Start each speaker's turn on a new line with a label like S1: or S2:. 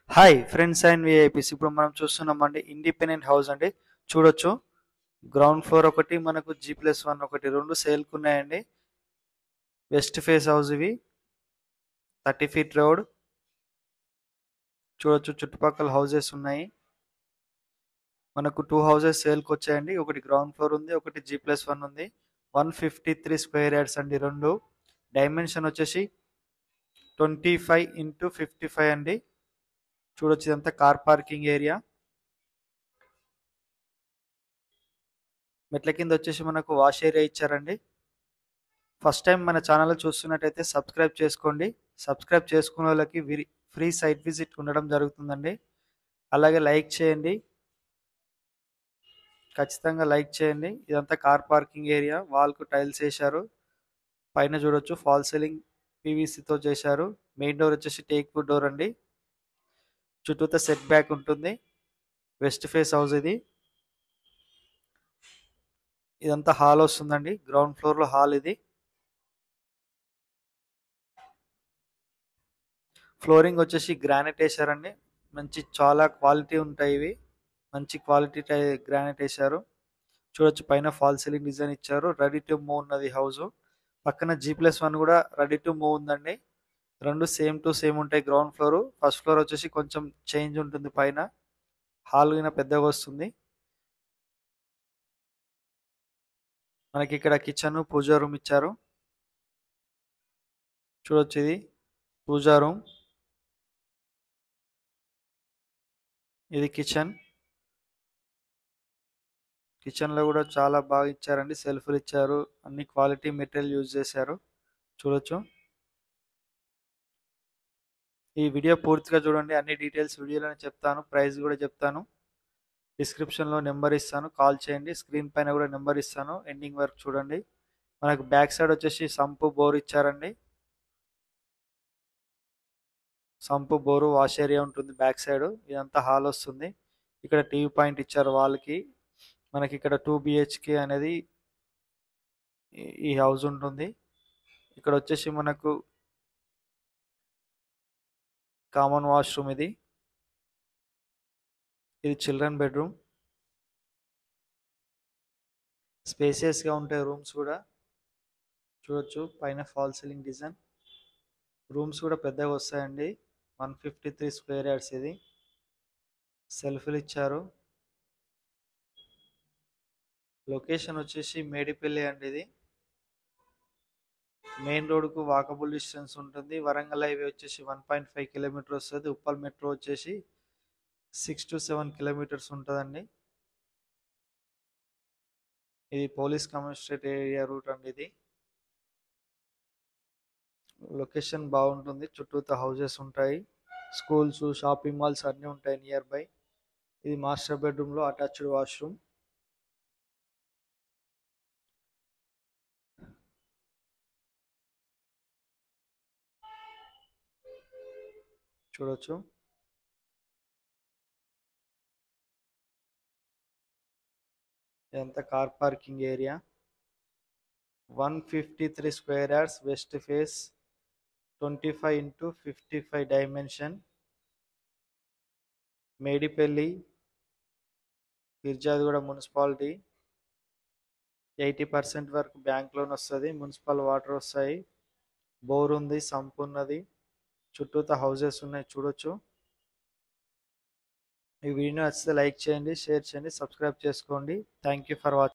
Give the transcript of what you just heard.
S1: Hi friends and VIPs. ఇప్పుడు మనం చూస్తున్నామండి ఇండిపెండెంట్ హౌస్ అండి. చూడొచ్చు, గ్రౌండ్ ఫ్లోర్ ఒకటి, మనకు G+1 ఒకటి, రెండు సేల్కి ఉన్నాయండి. వెస్ట్ ఫేస్ హౌస్ ఇవి, 30 ఫీట్ రోడ్. చూడొచ్చు, చుట్టుపక్కల హౌసెస్ ఉన్నాయి. మనకు 2 హౌసెస్ సేల్కి వచ్చాయండి. ఒకటి గ్రౌండ్ ఫ్లోర్ ఉంది, ఒకటి G+1 ఉంది. 153 స్క్వేర్ యార్డ్స్ అండి రెండు. డైమెన్షన్ వచ్చేసి 25x55 అండి. చూడొచ్చు, ఇదంతా కార్ పార్కింగ్ ఏరియా. మెట్ల కింద వచ్చేసి మనకు వాష్ ఏరియా ఇచ్చారండి. ఫస్ట్ టైం మన ఛానల్ చూస్తున్నట్టయితే సబ్స్క్రైబ్ చేసుకోండి. సబ్స్క్రైబ్ చేసుకున్న వాళ్ళకి ఫ్రీ సైట్ విజిట్ ఉండడం జరుగుతుందండి. అలాగే లైక్ చేయండి, ఖచ్చితంగా లైక్ చేయండి. ఇదంతా కార్ పార్కింగ్ ఏరియా. వాల్కు టైల్స్ వేశారు. పైన చూడొచ్చు, ఫాల్ సీలింగ్ పీవీసీతో చేశారు. మెయిన్ డోర్ వచ్చేసి టేక్ వుడ్ డోర్ అండి. చుట్టూతో సెట్ బ్యాక్ ఉంటుంది. వెస్ట్ ఫేస్ హౌస్ ఇది. ఇదంతా హాల్ వస్తుందండి, గ్రౌండ్ ఫ్లోర్లో హాల్ ఇది. ఫ్లోరింగ్ వచ్చేసి గ్రానైట్ వేశారండి. చాలా క్వాలిటీ ఉంటాయి ఇవి. మంచి క్వాలిటీ గ్రానైట్ వేశారు. చూడొచ్చు, పైన ఫాల్ సీలింగ్ డిజైన్ ఇచ్చారు. రెడీ టు మూవ్ ఉన్నది హౌస్. పక్కన G+1 కూడా రెడీ టు మూవ్ ఉందండి. రెండు సేమ్ టు సేమ్ ఉంటాయి. గ్రౌండ్ ఫ్లోర్, ఫస్ట్ ఫ్లోర్ వచ్చేసి కొంచెం చేంజ్ ఉంటుంది. పైన హాల్ కింద పెద్దగా వస్తుంది. మనకి ఇక్కడ కిచెన్, పూజా రూమ్ ఇచ్చారు. చూడొచ్చు, ఇది పూజా రూమ్, ఇది కిచెన్. కిచెన్ లో కూడా చాలా బాగా ఇచ్చారండి. సెల్ఫ్లు ఇచ్చారు, అన్ని క్వాలిటీ మెటీరియల్ యూజ్ చేశారు. చూడొచ్చు, ఈ వీడియో పూర్తిగా చూడండి. అన్ని డీటెయిల్స్ వీడియోలోనే చెప్తాను, ప్రైస్ కూడా చెప్తాను. డిస్క్రిప్షన్లో నెంబర్ ఇస్తాను, కాల్ చేయండి. స్క్రీన్ పైన కూడా నెంబర్ ఇస్తాను, ఎండింగ్ వరకు చూడండి. మనకు బ్యాక్ సైడ్ వచ్చేసి సంపు బోర్ ఇచ్చారండి. సంపు బోరు, వాష్ ఏరియా ఉంటుంది బ్యాక్ సైడ్. ఇదంతా హాల్ వస్తుంది. ఇక్కడ టీవీ పాయింట్ ఇచ్చారు వాళ్ళకి. మనకి ఇక్కడ 2 BHK అనేది ఈ హౌస్ ఉంటుంది. ఇక్కడ వచ్చేసి మనకు కామన్ వాష్రూమ్ ఇది. ఇది చిల్డ్రన్ బెడ్రూమ్. స్పేసియస్గా ఉంటాయి రూమ్స్ కూడా. చూడొచ్చు, పైన ఫాల్ సీలింగ్ డిజైన్. రూమ్స్ కూడా పెద్దగా వస్తాయండి. 153 స్క్వేర్ యార్డ్స్ ఇది. సెల్ఫ్లు ఇచ్చారు. లొకేషన్ వచ్చేసి మేడిపల్లి అండి. ఇది మెయిన్ రోడ్కు వాకబుల్ డిస్టెన్స్ ఉంటుంది. వరంగల్ హైవే వచ్చేసి 1.5 కిలోమీటర్ వస్తుంది. ఉప్పల్ మెట్రో వచ్చేసి 6 to 7 కిలోమీటర్స్ ఉంటుందండి. ఇది పోలీస్ కమిషనరేట్ ఏరియా రూట్ అండి. ఇది లొకేషన్ బాగుంటుంది. చుట్టూతో హౌసెస్ ఉంటాయి, స్కూల్స్, షాపింగ్ మాల్స్ అన్నీ ఉంటాయి నియర్ బై. ఇది మాస్టర్ బెడ్రూమ్లో అటాచ్డ్ వాష్రూమ్. చూడొచ్చు, ఇదంతా car parking area. 153 square yards, west face, 25x55 dimension. Medipally, Peerzadiguda municipality. 80% వరకు బ్యాంక్ లోన్ వస్తుంది. మున్సిపల్ వాటర్ వస్తాయి. బోర్ ఉంది, సంప్ ఉన్నది. చుట్టూతో హౌసెస్ ఉన్నాయి. చూడొచ్చు. ఈ వీడియో నచ్చితే లైక్ చేయండి, షేర్ చేయండి, సబ్స్క్రైబ్ చేసుకోండి. Thank you for watching.